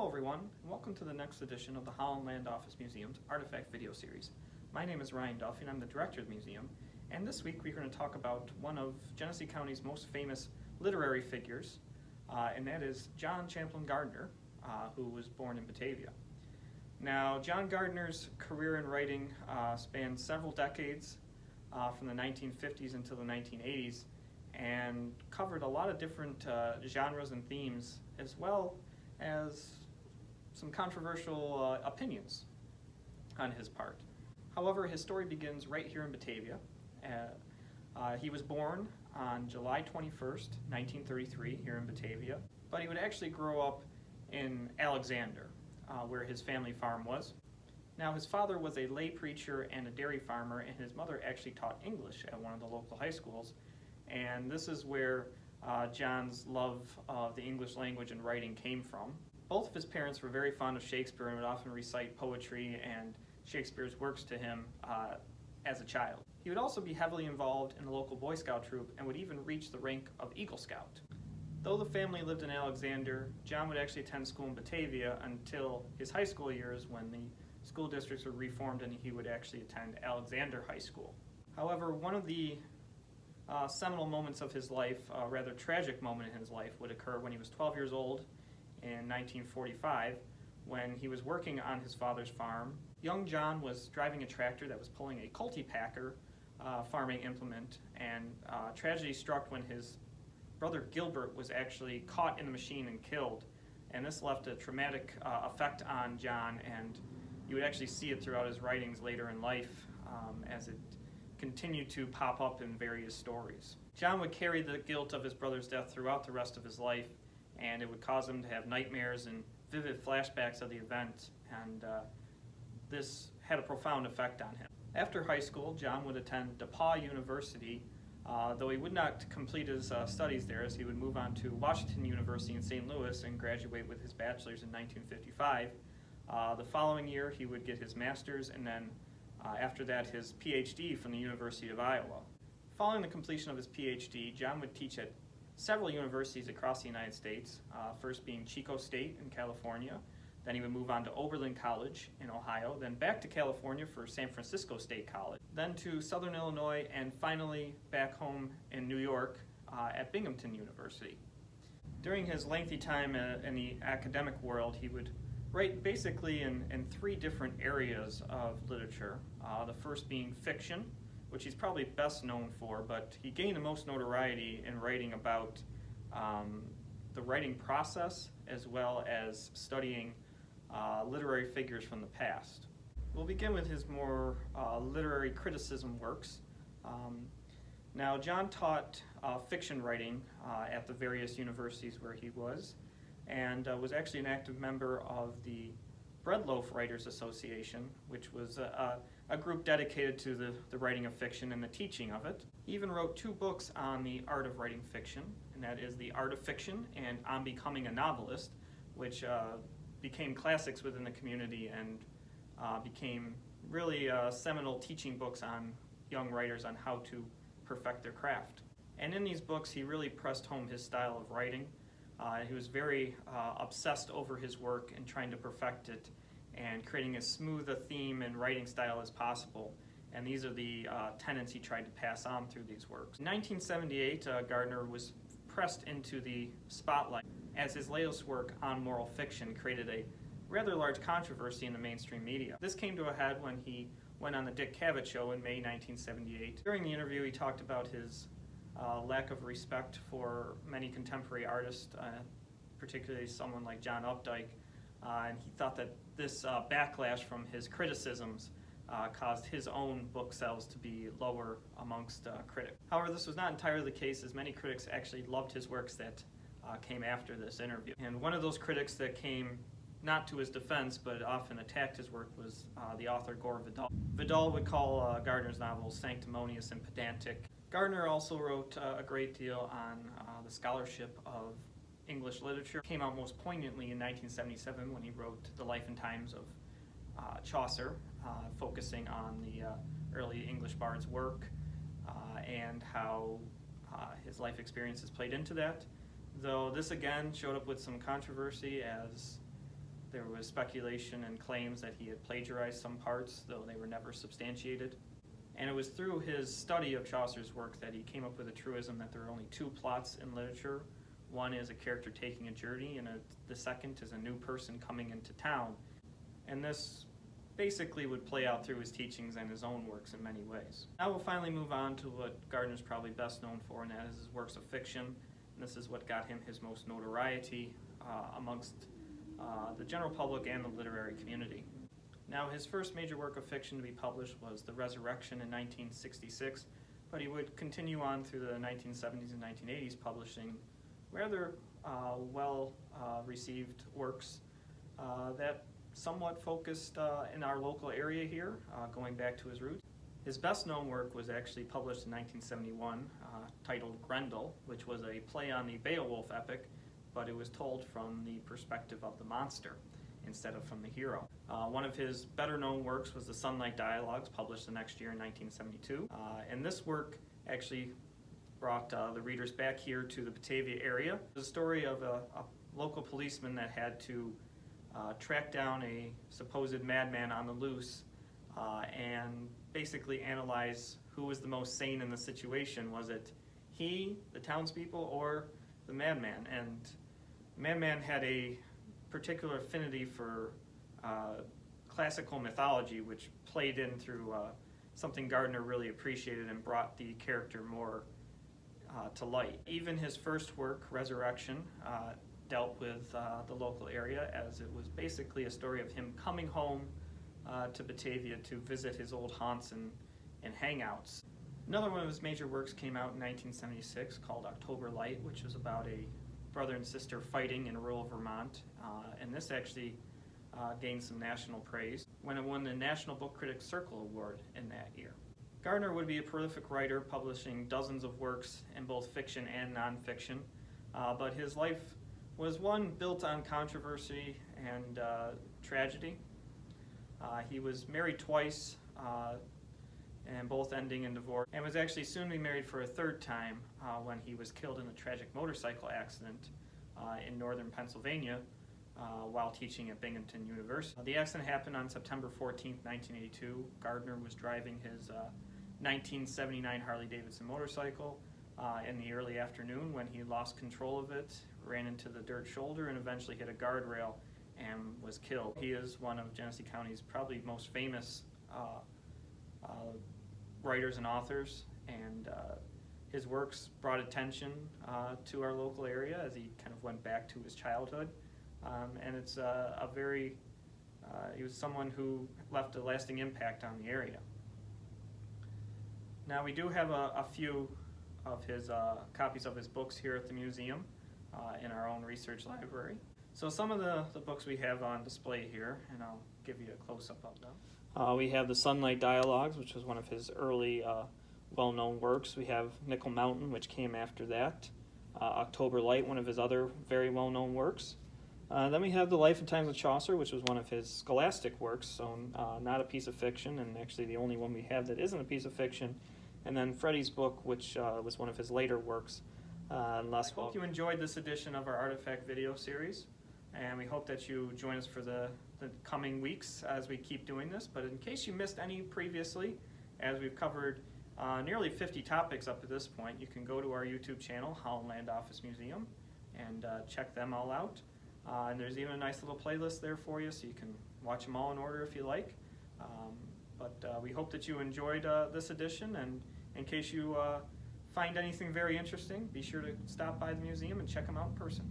Hello everyone, and welcome to the next edition of the Holland Land Office Museum's Artifact video series. My name is Ryan Duffy and I'm the director of the museum, and this week we're going to talk about one of Genesee County's most famous literary figures, and that is John Champlin Gardner, who was born in Batavia. Now, John Gardner's career in writing spanned several decades, from the 1950s until the 1980s, and covered a lot of different genres and themes, as well as some controversial opinions on his part. However, his story begins right here in Batavia. He was born on July 21st, 1933, here in Batavia, but he would actually grow up in Alexander, where his family farm was. Now, his father was a lay preacher and a dairy farmer, and his mother actually taught English at one of the local high schools. And this is where John's love of the English language and writing came from. Both of his parents were very fond of Shakespeare and would often recite poetry and Shakespeare's works to him as a child. He would also be heavily involved in the local Boy Scout troop and would even reach the rank of Eagle Scout. Though the family lived in Alexander, John would actually attend school in Batavia until his high school years, when the school districts were reformed and he would actually attend Alexander High School. However, one of the seminal moments of his life, a rather tragic moment in his life, would occur when he was 12 years old in 1945, when he was working on his father's farm. Young John was driving a tractor that was pulling a cultipacker farming implement, and tragedy struck when his brother Gilbert was actually caught in the machine and killed. And this left a traumatic effect on John, and you would actually see it throughout his writings later in life as it continued to pop up in various stories. John would carry the guilt of his brother's death throughout the rest of his life, and it would cause him to have nightmares and vivid flashbacks of the event, and this had a profound effect on him. After high school, John would attend DePauw University, though he would not complete his studies there, as he would move on to Washington University in St. Louis and graduate with his bachelor's in 1955. The following year, he would get his master's, and then after that, his PhD from the University of Iowa. Following the completion of his PhD, John would teach at several universities across the United States, first being Chico State in California. Then he would move on to Oberlin College in Ohio, then back to California for San Francisco State College, then to Southern Illinois, and finally back home in New York at Binghamton University. During his lengthy time in the academic world, he would write basically in three different areas of literature. The first being fiction, which he's probably best known for, but he gained the most notoriety in writing about the writing process, as well as studying literary figures from the past. We'll begin with his more literary criticism works. Now, John taught fiction writing at the various universities where he was, and was actually an active member of the Breadloaf Writers Association, which was a group dedicated to the writing of fiction and the teaching of it. He even wrote two books on the art of writing fiction, and that is The Art of Fiction and On Becoming a Novelist, which became classics within the community and became really seminal teaching books on young writers on how to perfect their craft. And in these books, he really pressed home his style of writing. He was very obsessed over his work and trying to perfect it and creating as smooth a theme and writing style as possible. And these are the tenets he tried to pass on through these works. In 1978, Gardner was pressed into the spotlight as his latest work on moral fiction created a rather large controversy in the mainstream media. This came to a head when he went on the Dick Cavett Show in May 1978. During the interview, he talked about his lack of respect for many contemporary artists, particularly someone like John Updike, and he thought that this backlash from his criticisms caused his own book sales to be lower amongst critics. However, this was not entirely the case, as many critics actually loved his works that came after this interview. And one of those critics that came not to his defense, but often attacked his work, was the author Gore Vidal. Vidal would call Gardner's novels sanctimonious and pedantic. Gardner also wrote a great deal on the scholarship of English literature. Came out most poignantly in 1977 when he wrote The Life and Times of Chaucer, focusing on the early English bard's work and how his life experiences played into that. Though this again showed up with some controversy, as There was speculation and claims that he had plagiarized some parts, though they were never substantiated. And it was through his study of Chaucer's work that he came up with a truism that there are only two plots in literature. One is a character taking a journey, and the second is a new person coming into town. And this basically would play out through his teachings and his own works in many ways. Now we'll finally move on to what Gardner's probably best known for, and that is his works of fiction. And this is what got him his most notoriety amongst the general public and the literary community. Now, his first major work of fiction to be published was The Resurrection in 1966, but he would continue on through the 1970s and 1980s publishing rather well-received works that somewhat focused in our local area here, going back to his roots. His best-known work was actually published in 1971, titled Grendel, which was a play on the Beowulf epic, but it was told from the perspective of the monster instead of from the hero. One of his better-known works was the Sunlight Dialogues, published the next year in 1972. And this work actually brought the readers back here to the Batavia area. The story of a local policeman that had to track down a supposed madman on the loose and basically analyze who was the most sane in the situation. Was it he, the townspeople, or the madman? And the madman had a particular affinity for classical mythology, which played in through something Gardner really appreciated and brought the character more to light. Even his first work, Resurrection, dealt with the local area, as it was basically a story of him coming home to Batavia to visit his old haunts and hangouts. Another one of his major works came out in 1976 called October Light, which was about a brother and sister fighting in rural Vermont, and this actually gained some national praise when it won the National Book Critics Circle Award in that year. Gardner would be a prolific writer, publishing dozens of works in both fiction and nonfiction, but his life was one built on controversy and tragedy. He was married twice, and both ending in divorce, and was actually soon to be married for a third time when he was killed in a tragic motorcycle accident in northern Pennsylvania while teaching at Binghamton University. The accident happened on September 14, 1982. Gardner was driving his 1979 Harley-Davidson motorcycle in the early afternoon when he lost control of it, ran into the dirt shoulder, and eventually hit a guardrail and was killed. He is one of Genesee County's probably most famous writers and authors, and his works brought attention to our local area as he kind of went back to his childhood. And it's he was someone who left a lasting impact on the area. Now, we do have a few of his copies of his books here at the museum in our own research library. So some of the books we have on display here, and I'll give you a close-up of them. We have the Sunlight Dialogues, which was one of his early well-known works. We have Nickel Mountain, which came after that. October Light, one of his other very well-known works. Then we have The Life and Times of Chaucer, which was one of his scholastic works, so not a piece of fiction, and actually the only one we have that isn't a piece of fiction. And then Freddie's book, which was one of his later works. I hope you enjoyed this edition of our Artifact video series, and we hope that you join us for the coming weeks as we keep doing this. But in case you missed any previously, as we've covered nearly 50 topics up to this point, you can go to our YouTube channel, Holland Land Office Museum, and check them all out. And there's even a nice little playlist there for you, so you can watch them all in order if you like. But we hope that you enjoyed this edition, and in case you find anything very interesting, be sure to stop by the museum and check them out in person.